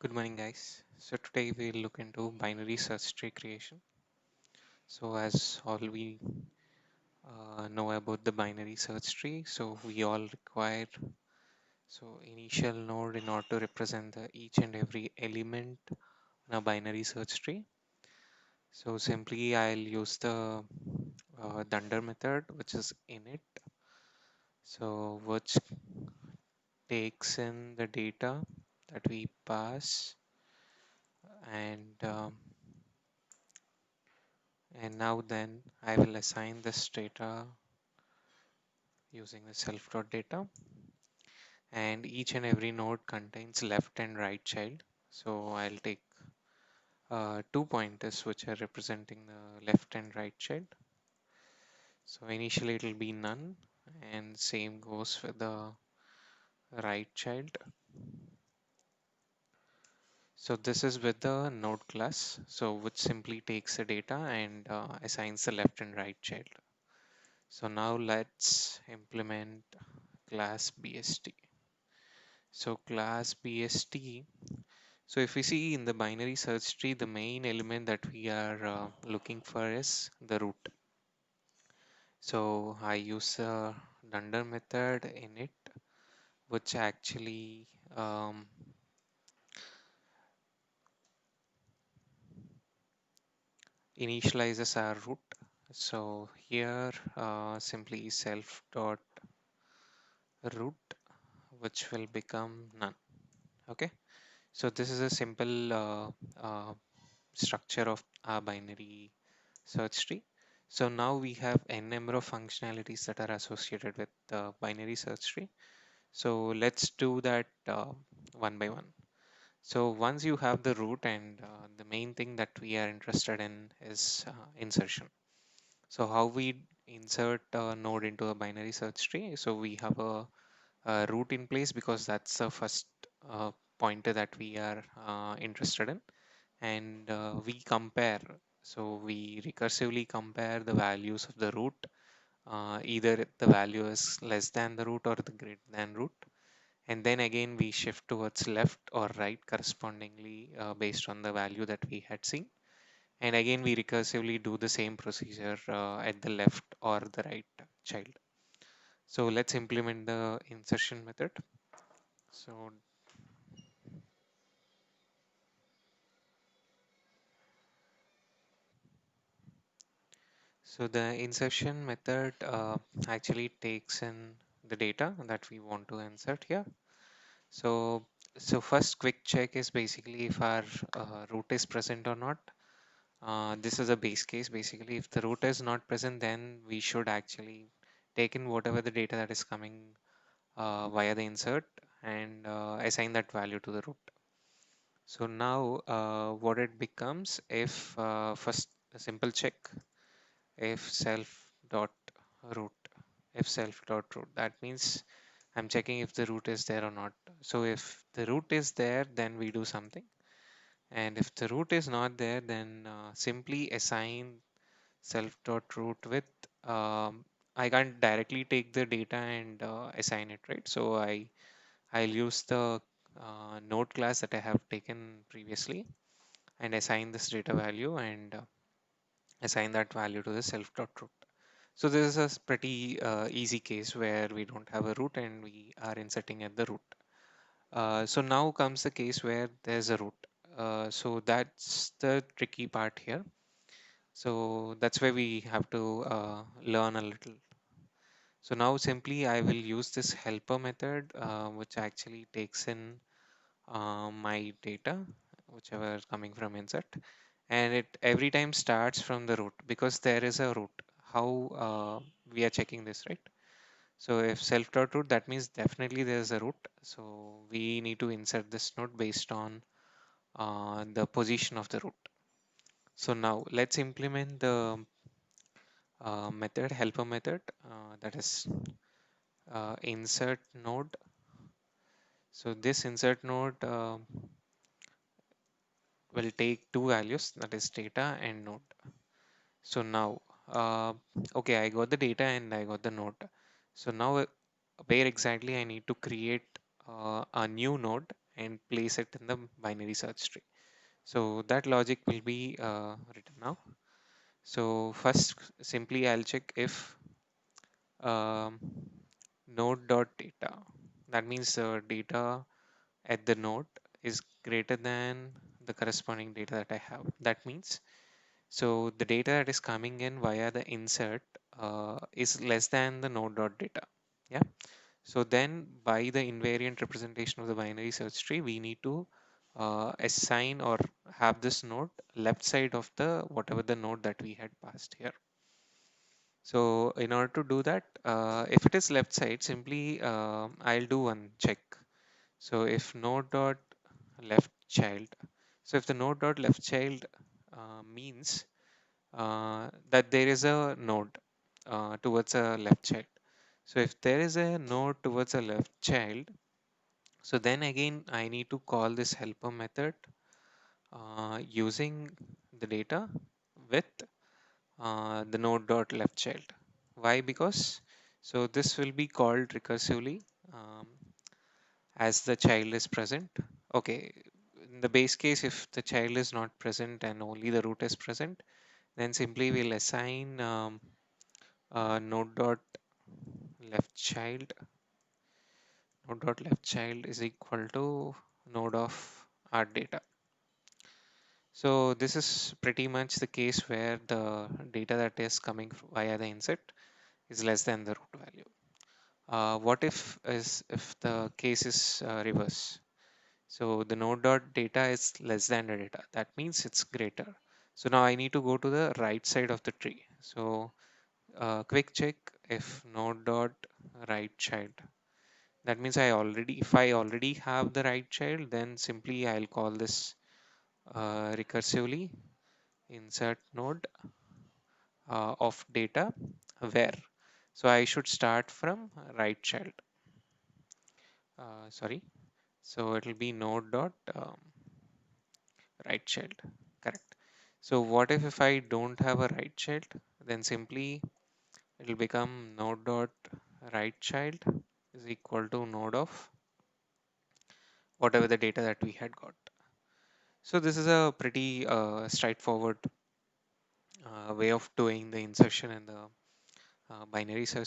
Good morning, guys. So today we'll look into binary search tree creation. So as all we know about the binary search tree, so we all require initial node in order to represent each and every element in a binary search tree. So simply I'll use the dunder method, which is init, so which takes in the data that we pass and and now then I will assign this data using the self.data, and each and every node contains left and right child. So I'll take two pointers which are representing the left and right child. So initially it will be none, and same goes with the right child. So this is with the node class, so which simply takes the data and assigns the left and right child. So now let's implement class BST. So class BST. So if we see in the binary search tree, the main element that we are looking for is the root. So I use a dunder method in it, which actually initializes our root. So here simply self dot root, which will become none. Okay. So this is a simple structure of our binary search tree. So now we have n number of functionalities that are associated with the binary search tree. So let's do that one by one. So once you have the root, and the main thing that we are interested in is insertion. So how we insert a node into a binary search tree. So we have a root in place because that's the first pointer that we are interested in, and we compare. So we recursively compare the values of the root, either the value is less than the root or the greater than root, and then again we shift towards left or right correspondingly based on the value that we had seen, and again we recursively do the same procedure at the left or the right child. So let's implement the insertion method. So the insertion method actually takes in the data that we want to insert here. So, first quick check is basically if our root is present or not. This is a base case. Basically, if the root is not present, then we should actually take in whatever the data that is coming via the insert and assign that value to the root. So now what it becomes, if first a simple check, if self dot root, if self dot root, that means I'm checking if the root is there or not. So if the root is there, then we do something. And if the root is not there, then simply assign self.root with, I can't directly take the data and assign it, right? So I'll use the node class that I have taken previously and assign this data value and assign that value to the self.root. So this is a pretty easy case where we don't have a root and we are inserting at the root. So now comes the case where there's a root. So that's the tricky part here. So that's where we have to learn a little. So now simply I will use this helper method, which actually takes in my data, whichever is coming from insert, and it every time starts from the root because there is a root. How we are checking this, right? So if self.root, that means definitely there's a root. So we need to insert this node based on the position of the root. So now let's implement the method, helper method, that is insert node. So this insert node will take two values, that is data and node. So now, okay, I got the data and I got the node. So now where exactly I need to create a new node and place it in the binary search tree. So that logic will be written now. So first, simply I'll check if um, node dot data. That means the data at the node is greater than the corresponding data that I have. That means so the data that is coming in via the insert is less than the node dot data. Yeah. So then by the invariant representation of the binary search tree, we need to assign or have this node left side of the whatever the node that we had passed here. So in order to do that, if it is left side, simply I'll do one check. So if node dot left child, so if the node dot left child means that there is a node towards a left child. So if there is a node towards a left child, so then again I need to call this helper method using the data with the node dot left child. Why? Because so this will be called recursively um, as the child is present. Okay, in the base case, if the child is not present and only the root is present, then simply we'll assign node dot left child. Node dot left child is equal to node of our data. So this is pretty much the case where the data that is coming via the insert is less than the root value. What if the case is reverse? So the node dot data is less than the data. That means it's greater. So now I need to go to the right side of the tree. So quick check if node dot right child. That means if I already have the right child, then simply I'll call this recursively insert node of data where. So I should start from right child. Sorry. So it will be node dot right child. Correct. So what if I don't have a right child? Then simply it will become node dot right child is equal to node of whatever the data that we had got. So this is a pretty straightforward way of doing the insertion in the binary search